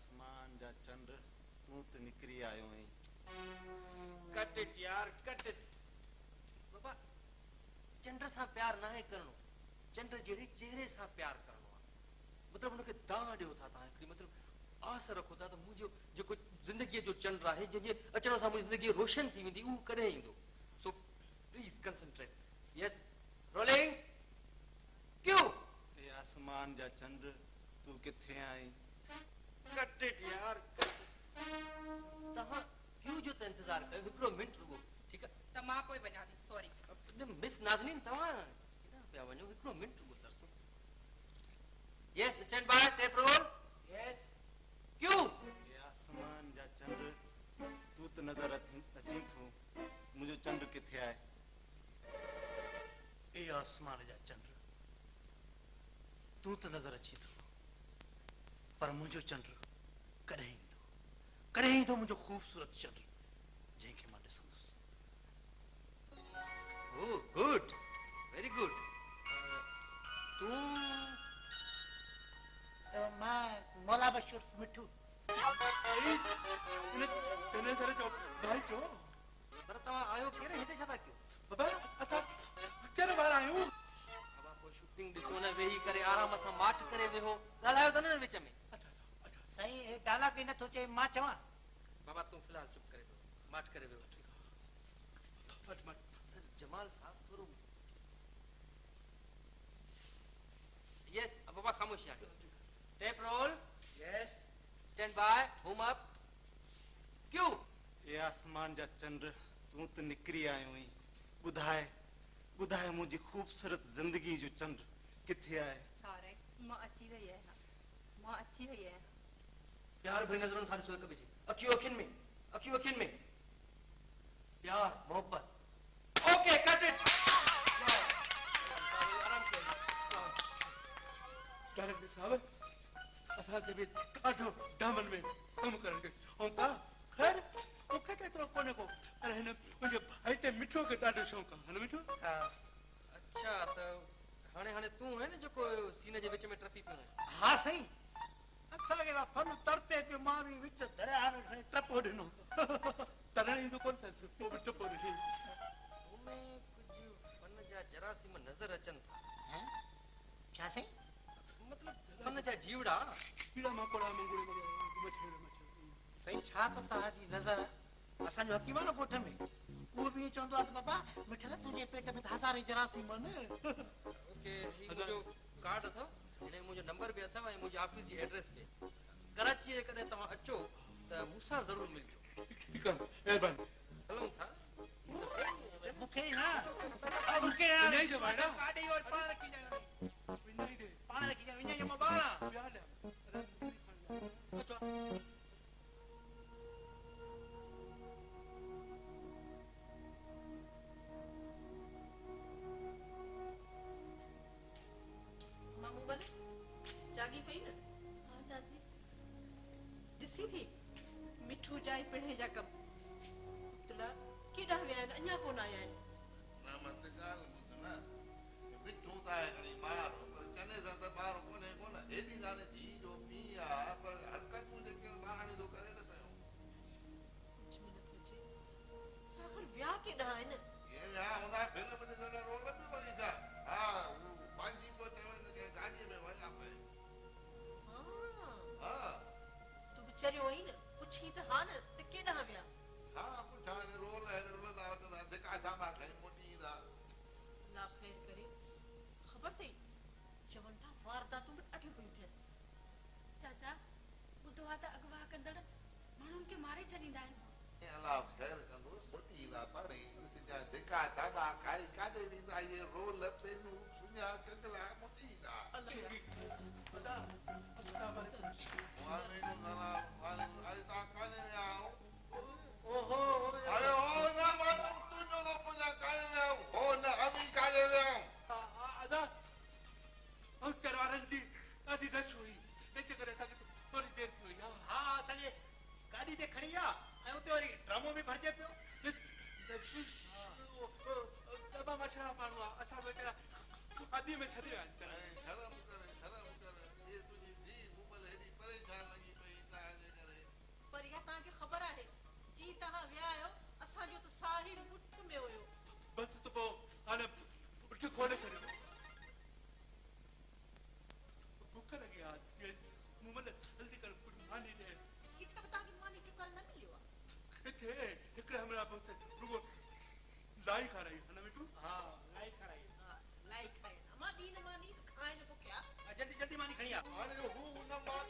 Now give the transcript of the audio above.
आसमान जा चंड तू त निकरी आयो है। कट इट यार, कट इट। बाबा चंड सा प्यार ना है करणो, चंड जेड़े चेहरे सा प्यार करणो। मतलब उनके दां दियो था ता हिकड़ी मतलब आस रखो था त मुजो जेको जिंदगी जो चंड है जे अचण सा मुजी जिंदगी रोशन थी वेंदी उ कदे इंदो। So please concentrate. Yes rolling. क्यों ए आसमान जा चंड तू किथे आई? कट इट यार, कट। तहां क्यों जो त इंतजार कयो हिकड़ो मिनट रुको, ठीक है? त मां पोइ वञा थी, सॉरी। मिस नाज़नीन तव्हां केॾांहुं पिया वञो? हिकिड़ो मिंट रुको तरसो। यस स्टैंड बाय, टेप रोल। यस क्यों? ए आसमान जा चंड तू त नजर अची थो, मुझो चंड किथे आए? ए आसमान जा चंड तू त नजर अची थो, पर मुझो चंड कॾहिं ईंदो, कॾहिं ईंदो मुझो खूबसूरत चंड जंहिंखे मां ॾिसंदुसि। Oh good, very good. तू मां मौला बशीर मिठू। तने सर जो भाई जो पर तव्हां आयो केरे हिते छा था कयो? बाबा असां केरे बाहर आयूं? बाबा को शूटिंग ॾिसो न, वेही करे आराम सां माठ करे वेहो, ॻाल्हायो त न विच में। साईं हे डाला के नथो चए मां चवां। बाबा तूं फिलहाल चुप करे वेहो, माठ करे वेहो। फट मत सर जमाल साहब थोरो। यस अब बाबा खामोश यार। Tape roll. Yes stand by, home up. क्यों? ए आसमान जा चंड तू त निकरी आयो है, बुधाए बुधाए मुझी खूबसूरत जिंदगी जो चंड किथे आए? सारे मां अची वई आहियां, मां अची वई आहियां। प्यार भरी नजरों सां ॾिसो हिक ॿिए खे, अखियूं अखियुनि में, अखियूं अखियुनि में। प्यार मोहब्बत। Okay cut it. आराम कयो। डायरेक्टर साहब असां के भी ॾाढो दामन में कम करण के ऐं का खैर मूंखे त एतिरो कोन्हे को, पर हिन मुंहिंजे भाई ते मिठो खे ॾाढो शौक़ु आहे। हन मिठो? अच्छा त हाणे तूं है न जेको सीने जे विच में टपी पियो है? हाँ साईं, असांखे फन तड़पे पियो, मां बि विच दरिया में टपो ॾिनो। तरण ईंदो कोन अथसि, पोइ बि टपो ॾिठी। तोमें कुझु फन जा जरासीम नज़र अचनि था। छा साईं? मतलब फन जा जीवड़ा, कीड़ा मकोड़ा मंगूड़े मछर साईं छा त तव्हांजी नज़र असांजो हकीम आहे न ॻोठ में, उहो बि चवंदो आहे त बाबा मिठल तुंहिंजे पेट में त हज़ारे जरासीम आहिनि। ओके ही मुंहिंजो कार्ड अथव, हिन मुंहिंजो नंबर बि अथव ऐं मुंहिंजी ऑफिस जी एड्रेस बि। कराची जे कॾहिं तव्हां अचो त मूंसां ज़रूरु मिलजो। ठीकु आहे, महिरबानी। हलूं था। मूंखे न मूंखे विनय जो भाई ना? काॾे और पाण रखी ॾियो, विनय दे पाण रखी ॾियो, विनय जो मां ॿार प्यार मामू भले जागी पई न? हाँ चाची। ॾिसी थी मिठू जाई पिणे जा कम तुला केॾा विया आहिनि, अञा कोन आया आहिनि। ना मत ॻाल्हि ॿुध न, मिठू त आहे घणी ॿार, पर चने सां त ॿार कोन्हे कोन। हेॾी दाने धीउ जो पीउ आहे, पर हरकतूं जेके ॿारणी थो करे न पियो। समझ में नथो अचे आख़िर विया केॾा आहिनि? ये विया हूंदा फिल्म ॾिसण रोल बि वरी छा? हा हू पंहिंजी पियो चवे त कंहिं गाॾीअ में वञा पए। हाँ हा तूं विचारियो हुई न, पुछी त हा न त केॾा विया? हा पुछा रोल आहिनि, रुलंदा वधंदा धिका छामा खई मोटी ईंदा। अल्लाह ख़ैर करे। ख़बर अथई चवनि था वारदातूं बि ॾाढियूं पियूं थियनि। चाचा ॿुधो आहे त अगवा कंदड़ माण्हुनि खे मारे छॾींदा आहिनि। अल्लाह ख़ैर कंदो, मोटी ईंदा पर ॾिसजांइ धिका छामा खाई काॾे वेंदा इहे रोल पेनूं सुञा कंगला मोटी ईंदा। वालेकुम सलाम, वालेकुम। अॼु तव्हां काॾे विया आहियो? ओहो अरे हो न मालूम तुंहिंजो त पुञा काॾे विया आहियो? हो न अभी काॾे विया आहियो? अदा ऐं तरवारनि जी ॾाढी रश हुई, हिन करे असांखे थोरी देरि थी वई आहे। हा असांजे गाॾी ते खणी आ ऐं उते वरी ड्रमो बि भरिजे पियो। दॿा मछरा माण्हू आहे, असां वेचारा आदीअ में छॾे आया आहिनि। शर्म कर, शर्म कर। ये तुंहिंजी धीउ मुमल हेॾी परेशान लॻी पई हितां हाणे उठ कोन करियो बुख लगी आज ये मुंह में जल्दी कर कुछ मानी दे कितना बता कि मानी चुकल न मिलियो आहे। किथे हिकड़े हमरा बस रुगो लाई खा रही है ना मिठू हाँ लाई खराई लाई खाए ना मां दी न मानी खाए न पोख्या जल्दी जल्दी मानी खणी आ हाणे हू हुन मां